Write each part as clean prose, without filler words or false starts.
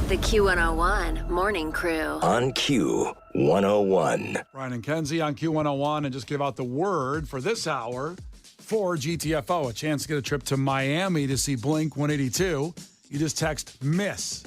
The Q101 Morning Crew. On Q101. Brian and Kenzie on Q101, and just give out the word for this hour for GTFO. A chance to get a trip to Miami to see Blink 182. You just text MISS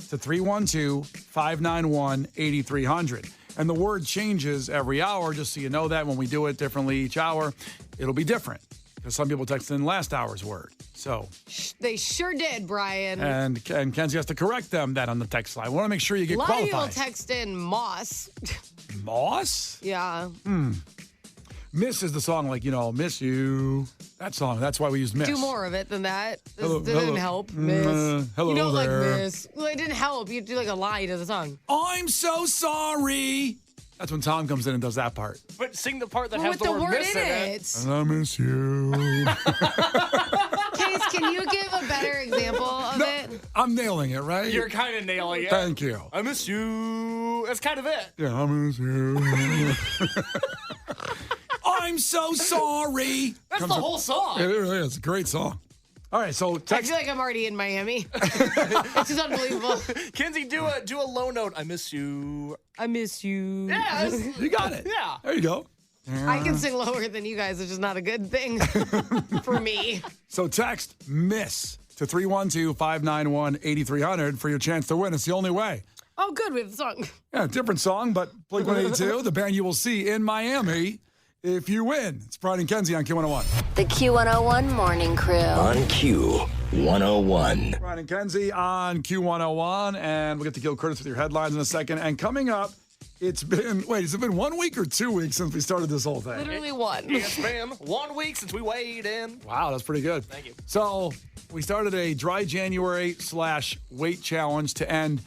to 312-591-8300. And the word changes every hour, just so you know that when we do it differently each hour, it'll be different. Because some people texted in last hour's word. So they sure did, Brian. And Kenzie has to correct them that on the text line. We want to make sure you get qualified. A lot of people text in Moss. Moss? Yeah. Miss is the song, like, miss you. That song. That's why we use miss. Do more of it than that. This Hello, didn't hello. help. Miss. Hello you don't there. like miss. Well, it didn't help. You do like a line to the song. I'm so sorry. That's when Tom comes in and does that part. But sing the part that Well, has with the word miss in it. And I miss you. Case, can you give a better example of it? I'm nailing it, right? You're kind of nailing it. Thank you. I miss you. That's kind of it. Yeah, I miss you. I'm so sorry. That's the whole song. It really is. It's a great song. All right, so I text. feel like I'm already in Miami. This is unbelievable. Kenzie, do a low note. I miss you. I miss you. Yes. You got it. Yeah. There you go. I can sing lower than you guys, which is not a good thing for me. So text MISS to 312-591-8300 for your chance to win. It's the only way. Oh, good. We have the song. Yeah, different song, but Blink 182, the band you will see in Miami if you win. It's Brian and Kenzie on Q101. The Q101 Morning Crew. On Q101. Brian and Kenzie on Q101, and we'll get to Gil Curtis with your headlines in a second. And coming up, has it been 1 week or 2 weeks since we started this whole thing? Literally one. It's been 1 week since we weighed in. Wow, that's pretty good. Thank you. So we started a dry January / weight challenge to end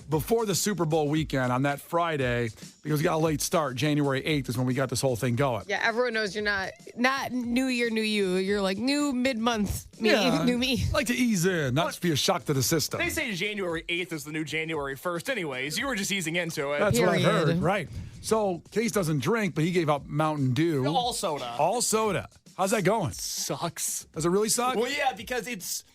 before the Super Bowl weekend on that Friday, because we got a late start. January 8th is when we got this whole thing going. Yeah, everyone knows you're not new year, new you. You're like new mid-month me, new me. Like to ease in, not to be a shock to the system. They say January 8th is the new January 1st anyways. You were just easing into it. That's what I've Period. heard, right? So Case doesn't drink, but he gave up Mountain Dew. All soda. All soda. How's that going? Sucks. Does it really suck? Well, yeah, because it's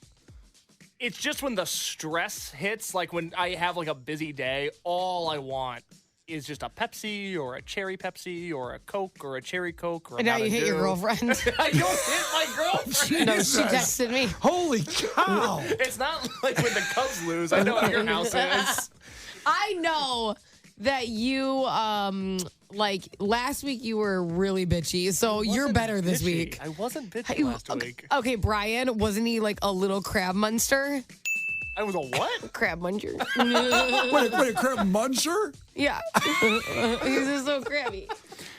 just when the stress hits, like when I have like a busy day, all I want is just a Pepsi or a cherry Pepsi or a Coke or a cherry Coke. Or And now you hit your girlfriend. I don't hit my girlfriend. No, she Jesus. texted me. Holy cow. It's not like when the Cubs lose. I know what your house is. I know that you, like last week you were really bitchy, so you're better this Bitchy. week. I wasn't bitchy Hey, last week. Okay, Brian, wasn't he like a little crab monster? I was a what? Crab muncher. Wait, crab muncher? Yeah. He's just so crabby.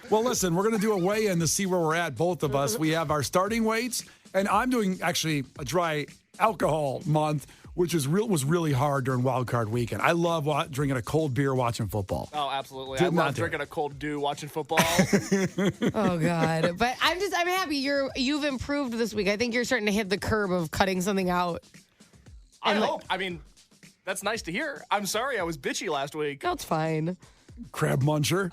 Well, listen, we're going to do a weigh-in to see where we're at, both of us. We have our starting weights, and I'm doing actually a dry alcohol month, which was really hard during Wild Card Weekend. I love drinking a cold beer watching football. Oh, absolutely. Did I not love do drinking a cold dew watching football. Oh God. But I'm happy you've improved this week. I think you're starting to hit the curb of cutting something out. I hope. I mean, that's nice to hear. I'm sorry I was bitchy last week. No, it's fine. Crab muncher.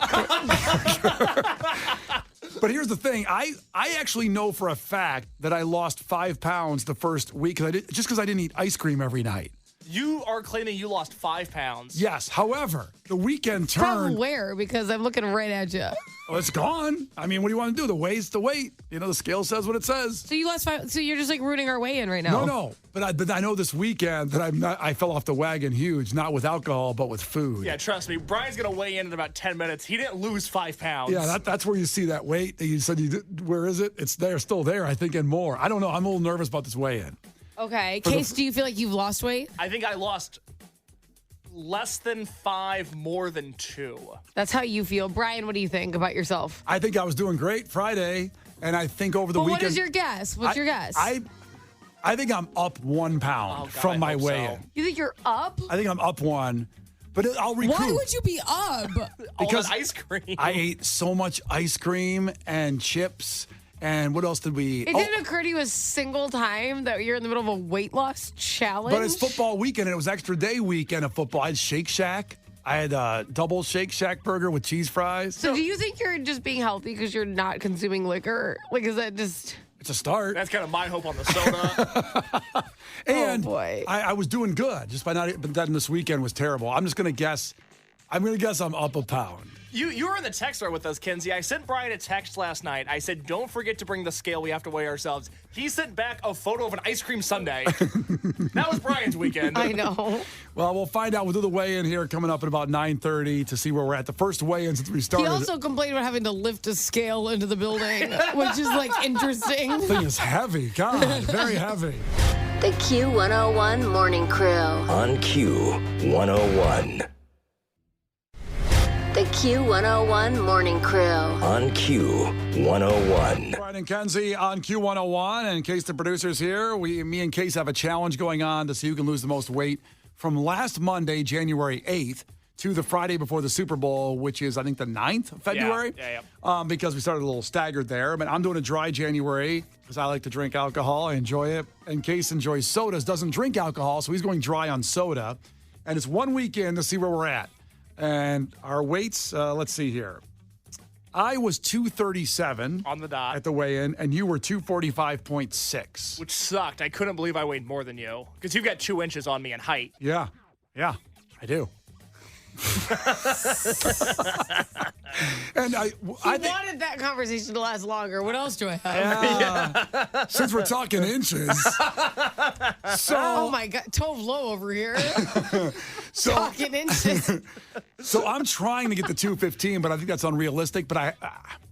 But here's the thing. I actually know for a fact that I lost 5 pounds the first week just because I didn't eat ice cream every night. You are claiming you lost 5 pounds. Yes. However, the weekend turned. Probably where? Because I'm looking right at you. Oh, it's gone. I mean, what do you want to do? The weight's the weight. The scale says what it says. So you lost 5. So you're just like ruining our weigh in right now. No. But I know this weekend that I fell off the wagon huge, not with alcohol, but with food. Yeah, trust me. Brian's going to weigh in about 10 minutes. He didn't lose 5 pounds. Yeah, that's where you see that weight that you said you did. Where is it? It's there, still there, I think, and more. I don't know. I'm a little nervous about this weigh-in. Okay. Case, do you feel like you've lost weight? I think I lost less than 5, more than 2. That's how you feel. Brian, what do you think about yourself? I think I was doing great Friday, and I think over the Well, weekend. what is your guess? What's your guess? I think I'm up 1 pound Oh, God, from I my hope weigh-in. so. You think you're up? I think I'm up 1, but I'll recoup. Why would you be up? Because All that ice cream. I ate so much ice cream and chips. And what else did we eat? It didn't occur to you a single time that you're in the middle of a weight loss challenge? But it's football weekend, and it was extra day weekend of football. I had Shake Shack. I had a double Shake Shack burger with cheese fries. So do you think you're just being healthy because you're not consuming liquor? Like, is that just... It's a start. That's kind of my hope on the soda. And boy. I was doing good just by not. But then this weekend was terrible. I'm just going to guess. I'm up a pound. You were in the text thread with us, Kinsey. I sent Brian a text last night. I said, don't forget to bring the scale. We have to weigh ourselves. He sent back a photo of an ice cream sundae. That was Brian's weekend. I know. Well, we'll find out. We'll do the weigh-in here coming up at about 9:30 to see where we're at. The first weigh-in since we started. He also complained about having to lift a scale into the building, which is like interesting. The thing is heavy. God, very heavy. The Q101 Morning Crew. On Q101. The Q101 Morning Crew. On Q101. Brian and Kenzie on Q101. And in case the producer's here, me and Case have a challenge going on to see who can lose the most weight from last Monday, January 8th, to the Friday before the Super Bowl, which is, I think, the 9th of February. Yeah. Because we started a little staggered there. But I'm doing a dry January because I like to drink alcohol. I enjoy it. And Case enjoys sodas, doesn't drink alcohol, so he's going dry on soda. And it's 1 weekend to see where we're at. And our weights, let's see here. I was 237 On the dot. at the weigh-in, and you were 245.6. Which sucked. I couldn't believe I weighed more than you. Because you've got 2 inches on me in height. Yeah, I do. And I think, wanted that conversation to last longer. What else do I have? since we're talking inches, so Oh my God, Tove Lo over here so talking inches. so I'm trying to get the 215, but I think that's unrealistic. But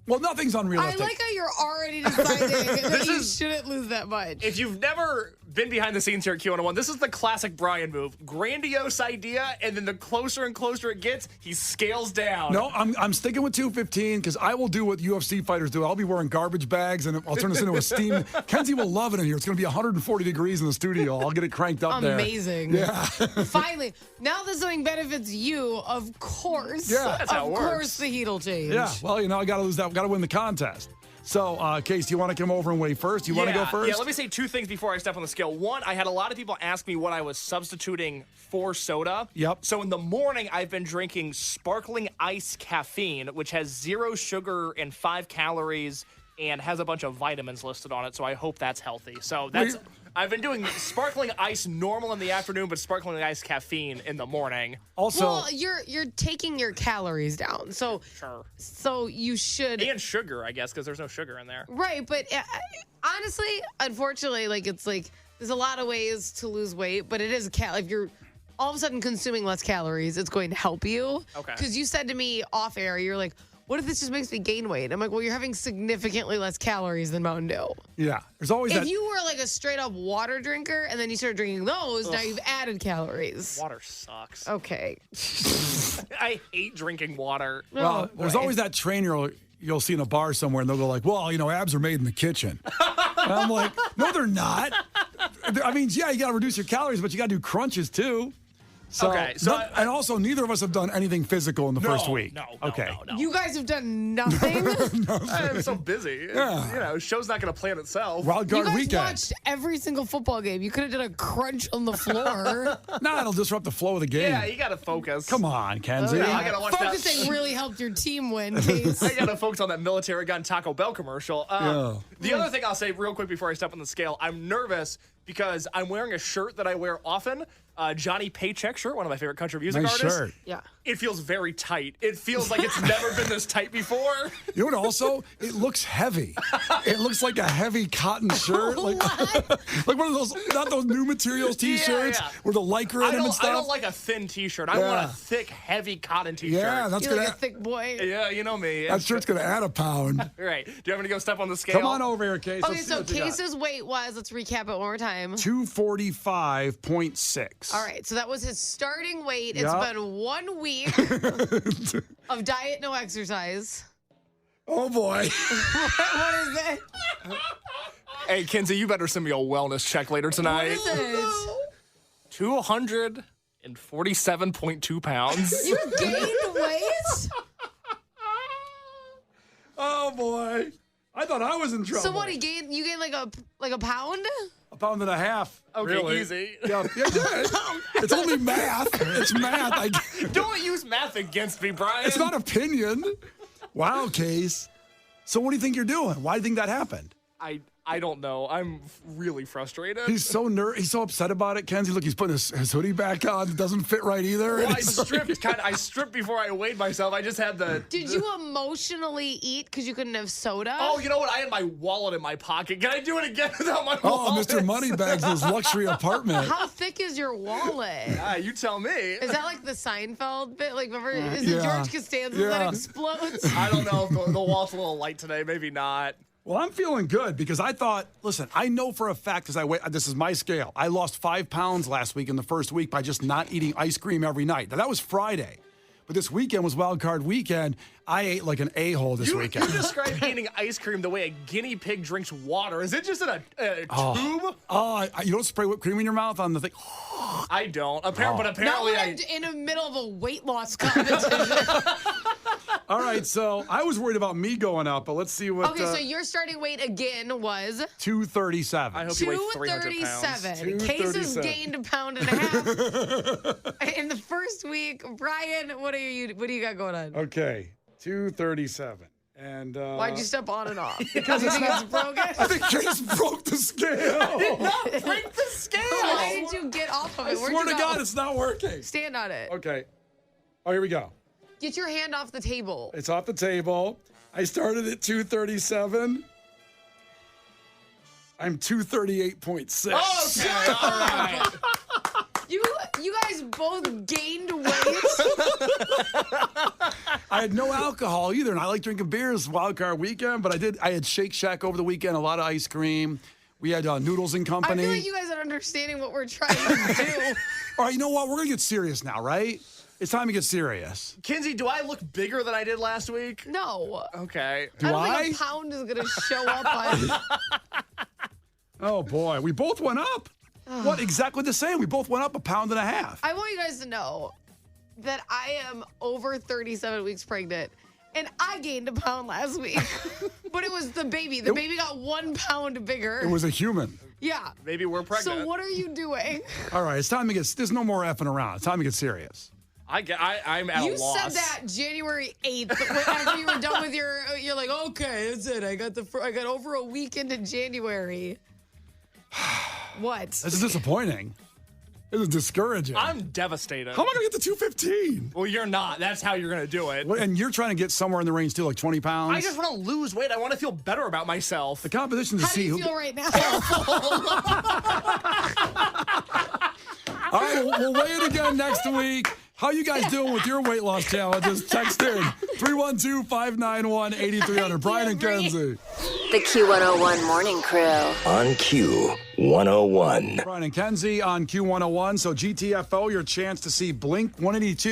nothing's I unrealistic. like how you're already deciding that you shouldn't lose that much. If you've never been behind the scenes here at Q101, this is the classic Brian move. Grandiose idea, and then the closer and closer it gets, he scales down. No, I'm sticking with 215 because I will do what UFC fighters do. I'll be wearing garbage bags and I'll turn this into a steam. Kenzie will love it in here. It's going to be 140 degrees in the studio. I'll get it cranked up there. Amazing. Yeah. Finally, now that something benefits you, of course. Yeah. That's how it Of works. course the heat will change. Yeah. Well, I got to lose that. Got to win the contest. So, Case, do you want to come over and weigh first? You want to go first? Yeah, let me say 2 things before I step on the scale. One, I had a lot of people ask me what I was substituting for soda. Yep. So in the morning, I've been drinking sparkling ice caffeine, which has 0 sugar and 5 calories and has a bunch of vitamins listed on it. So I hope that's healthy. So that's... I've been doing sparkling ice normal in the afternoon, but sparkling ice caffeine in the morning. Also, Well, you're taking your calories down, so you should. And sugar, I guess, because there's no sugar in there. Right, but honestly, unfortunately, it's like there's a lot of ways to lose weight, but it is if you're all of a sudden consuming less calories, it's going to help you. Okay. Because you said to me off air, you're like, what if this just makes me gain weight? I'm like, well, you're having significantly less calories than Mountain Dew. yeah, there's always If that. you were like a straight up water drinker and then you started drinking those, now you've added calories. Water sucks. Okay. I hate drinking water. Well, there's boy. always that trainer you'll see in a bar somewhere, and they'll go like, well, abs are made in the kitchen. And I'm like, no, they're not. I mean, yeah, you got to reduce your calories, but you got to do crunches too. So, Okay, so and also, neither of us have done anything physical in the first week. No. Okay. You guys have done nothing. I'm so busy. Yeah. Show's not going to plan itself. Wild You card guys weekend. watched every single football game. You could have done a crunch on the floor. No, it'll disrupt the flow of the game. Yeah, you got to focus. Come on, Kenzie. yeah. I gotta watch that. Focusing really helped your team win, Case. I got to focus on that military gun Taco Bell commercial. The other thing I'll say real quick before I step on the scale, I'm nervous because I'm wearing a shirt that I wear often. Johnny Paycheck shirt, one of my favorite country music Nice artists. shirt. Yeah. It feels very tight. It feels like it's never been this tight before. You know what? Also, it looks heavy. It looks like a heavy cotton shirt, like one of those, not those new materials T-shirts yeah. with the lycra in them and I stuff. don't like a thin T-shirt. I Yeah. want a thick, heavy cotton T-shirt. Yeah, that's You're gonna. like a thick boy. Yeah, you know me. That shirt's gonna add a pound. Right. Do you want me to go step on the scale? Come on over here, Case. Okay, Let's see so what you got. Case's weight was, let's recap it one more time. 245.6. All right, so that was his starting weight. It's Yup. been 1 week of diet, no exercise. Oh boy. What is it? Hey, Kinsey, you better send me a wellness check later What tonight. is it? 247.2 pounds. You gained weight? Oh boy. I thought I was in trouble. So what? You gained like a pound? A pound and a half. Okay, really. easy. Yeah, it's only math. It's math. Don't use math against me, Brian. It's not opinion. Wow, Case. So what do you think you're doing? Why do you think that happened? I don't know. I'm really frustrated. He's so He's so upset about it, Kenzie. Look, he's putting his hoodie back on. It doesn't fit right either. Well, And I stripped before I weighed myself. I just had the. Did you emotionally eat because you couldn't have soda? Oh, you know what? I had my wallet in my pocket. Can I do it again without my Oh, wallet? Mr. Moneybags in his luxury apartment. How thick is your wallet? You tell me. Is that like the Seinfeld bit? Like, remember, is Yeah. it George Costanza Yeah. that explodes? I don't know if the wallet's a little light today. Maybe not. Well, I'm feeling good because I thought, listen, I know for a fact because this is my scale. I lost 5 pounds last week in the first week by just not eating ice cream every night. Now, that was Friday. But this weekend was wild card weekend. I ate like an a-hole this weekend. You describe eating ice cream the way a guinea pig drinks water. Is it just in a tube? Oh, you don't spray whipped cream in your mouth on the thing? I don't. But Not apparently when I'm in the middle of a weight loss competition. All right, so I was worried about me going up, but let's see what. Okay, so your starting weight again was 237. I hope you weigh 300 pounds. 237. Case has 237. gained a pound and a half in the first week. Brian, what do you got going on? Okay, 237. And Why'd you step on and off? Because you think it's broken? I think Case broke the scale. Break the scale. Why did you get off of it? I Where'd swear you to go? God, it's not working. Stand on it. Okay. Oh, here we go. Get your hand off the table. It's off the table. I started at 237. I'm 238.6. Okay, all right. You guys both gained weight. I had no alcohol either, and I like drinking beers wild card weekend, but I had Shake Shack over the weekend, a lot of ice cream. We had Noodles and I Company. feel like you guys aren't understanding what we're trying to do. All right, you know what? We're going to get serious now, right? It's time to get serious. Kinsey, do I look bigger than I did last week? No. Okay. Do I don't I? think a pound is going to show up on. Oh, boy. We both went up. What? Exactly the same. We both went up 1.5 pounds. I want you guys to know that I am over 37 weeks pregnant. And I gained a pound last week. But it was the baby. The baby got 1 pound bigger. It was a human. Yeah. Maybe we're pregnant. So what are you doing? All right, it's time to get, there's no more effing around. It's time to get serious. I'm at You a loss. said that January 8th after you were done with you're like, okay, that's it. I got over a week into January. What? This is disappointing. This is discouraging. I'm devastated. How am I going to get to 215? Well, you're not. That's how you're going to do it. And you're trying to get somewhere in the range too, like 20 pounds? I just want to lose weight. I want to feel better about myself. The competition to How do see you who. feel right now? All right, we'll weigh it again next week. How you guys doing with your weight loss challenges? Text in 312-591-8300. Brian and Kenzie. The Q101 Morning Crew. On Q101. Brian and Kenzie on Q101. So GTFO, your chance to see Blink 182.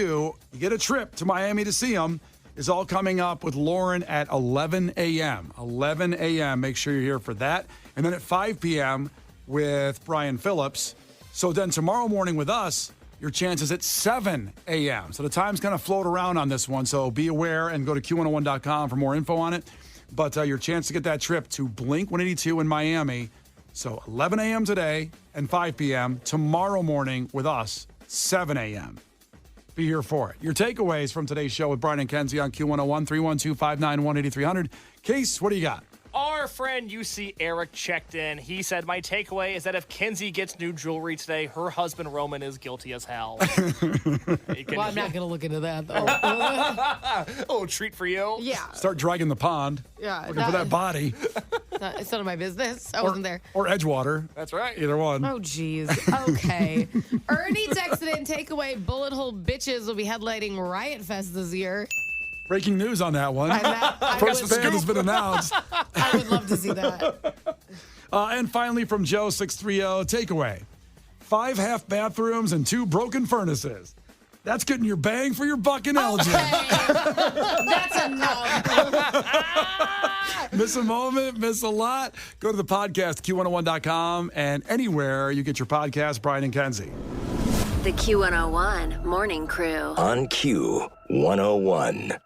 You get a trip to Miami to see them. Is all coming up with Lauren at 11 a.m. 11 a.m. Make sure you're here for that. And then at 5 p.m. with Brian Phillips. So then tomorrow morning with us, your chance is at 7 a.m. So the time's kind of float around on this one. So be aware and go to Q101.com for more info on it. But your chance to get that trip to Blink 182 in Miami. So 11 a.m. today and 5 p.m. tomorrow morning with us, 7 a.m. Be here for it. Your takeaways from today's show with Brian and Kenzie on Q101, 312-591-8300. Case, what do you got? Our friend UC Eric checked in. He said, my takeaway is that if Kinsey gets new jewelry today, her husband Roman is guilty as hell. Well, I'm not going to look into that, though. Oh, treat for you? Yeah. Start dragging the pond. Yeah. Looking for that body. It's none of my business. I wasn't there. Or Edgewater. That's right. Either one. Oh, geez. Okay. Ernie texted in, takeaway, bullet hole bitches will be headlining Riot Fest this year. Breaking news on that one. I First would- band has been announced. I would love to see that. And finally from Joe 630, takeaway. 5 half bathrooms and 2 broken furnaces. That's getting your bang for your buck in Elgin. That's enough. Miss a moment, miss a lot. Go to the podcast, Q101.com, and anywhere you get your podcast, Brian and Kenzie. The Q101 Morning Crew. On Q101.